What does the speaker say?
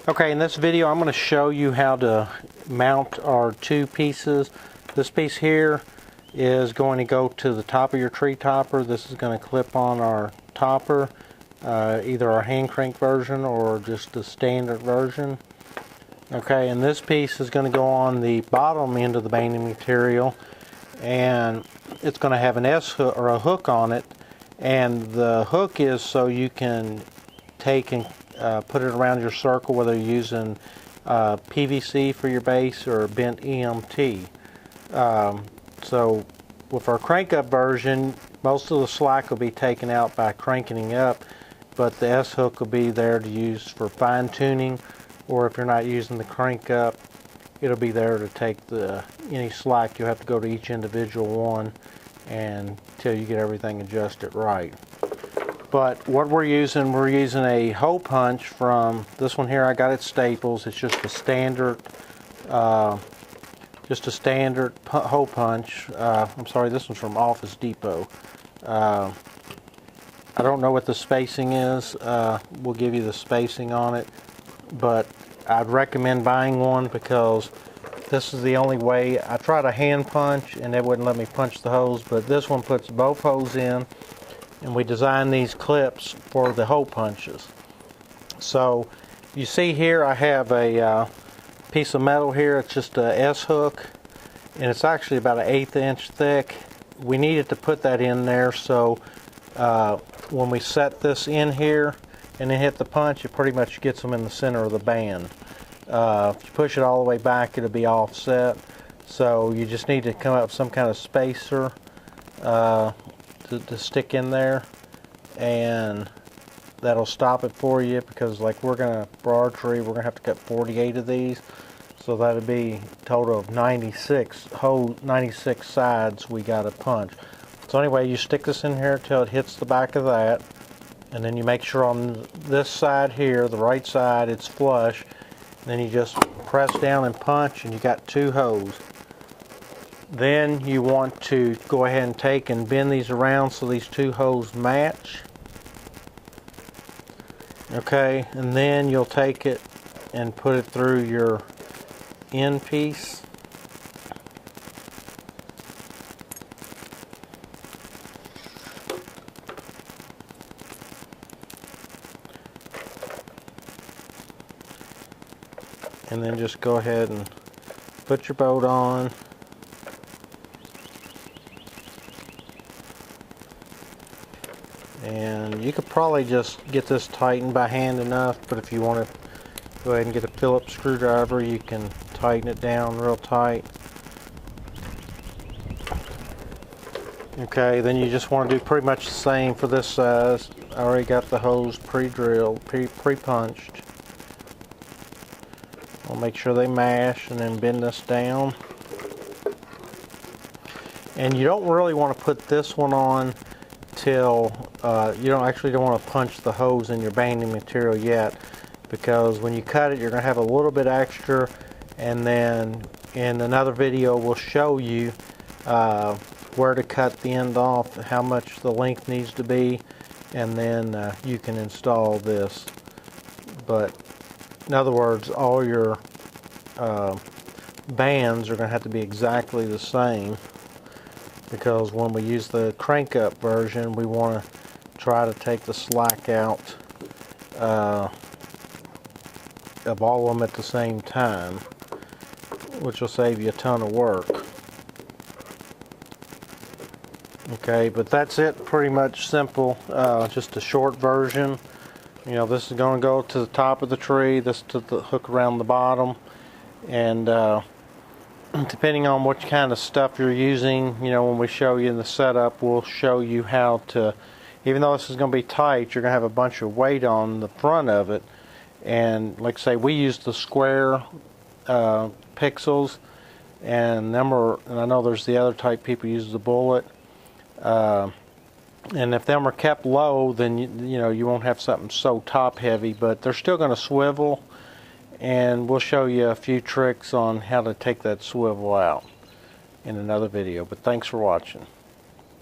Okay, in this video I'm going to show you how to mount our two pieces. This piece here is going to go to the top of your tree topper. This is going to clip on our topper, either our hand crank version or just the standard version. Okay, and this piece is going to go on the bottom end of the banding material, and it's going to have an S hook or a hook on it, and the hook is so you can take and put it around your circle, whether you're using PVC for your base or bent EMT. So with our crank up version, most of the slack will be taken out by cranking up, but the S hook will be there to use for fine tuning, or if you're not using the crank up, it'll be there to take any slack. You'll have to go to each individual one until you get everything adjusted right. But what we're using a hole punch from this one here. I got it Staples. It's just a standard hole punch. I'm sorry, this one's from Office Depot. I don't know what the spacing is. We'll give you the spacing on it, but I'd recommend buying one because this is the only way. I tried a hand punch and it wouldn't let me punch the holes, but this one puts both holes in, and we designed these clips for the hole punches. So you see here I have a piece of metal here. It's just a S hook, and it's actually about an 1/8 inch thick. We needed to put that in there so when we set this in here and then hit the punch, it pretty much gets them in the center of the band. If you push it all the way back, it'll be offset. So you just need to come up with some kind of spacer to stick in there, and that'll stop it for you, because like for our tree, we're gonna have to cut 48 of these, so that'll be a total of 96 sides we got to punch. So anyway, you stick this in here till it hits the back of that, and then you make sure on this side here, the right side, it's flush, and then you just press down and punch, and you got two holes. Then you want to go ahead and take and bend these around so these two holes match. Okay, and then you'll take it and put it through your end piece. And then just go ahead and put your bolt on. And you could probably just get this tightened by hand enough, but if you want to go ahead and get a Phillips screwdriver, you can tighten it down real tight. Okay, then you just want to do pretty much the same for this size. I already got the holes pre-drilled, pre-punched. I'll make sure they mash, and then bend this down. And you don't really want to put this one on till you don't want to punch the holes in your banding material yet, because when you cut it, you're going to have a little bit extra, and then in another video we'll show you where to cut the end off, how much the length needs to be, and then you can install this. But in other words, all your bands are going to have to be exactly the same, because when we use the crank up version, we want to try to take the slack out of all of them at the same time, which will save you a ton of work. Okay, but that's it, pretty much simple. Just a short version. You know, this is going to go to the top of the tree, this to the hook around the bottom, and depending on what kind of stuff you're using, you know, when we show you in the setup, we'll show you how to, even though this is going to be tight, you're going to have a bunch of weight on the front of it. And like I say, we use the square pixels, and I know there's the other type people use the bullet. And if them are kept low, then you know you won't have something so top heavy, but they're still going to swivel, and we'll show you a few tricks on how to take that swivel out in another video. But thanks for watching.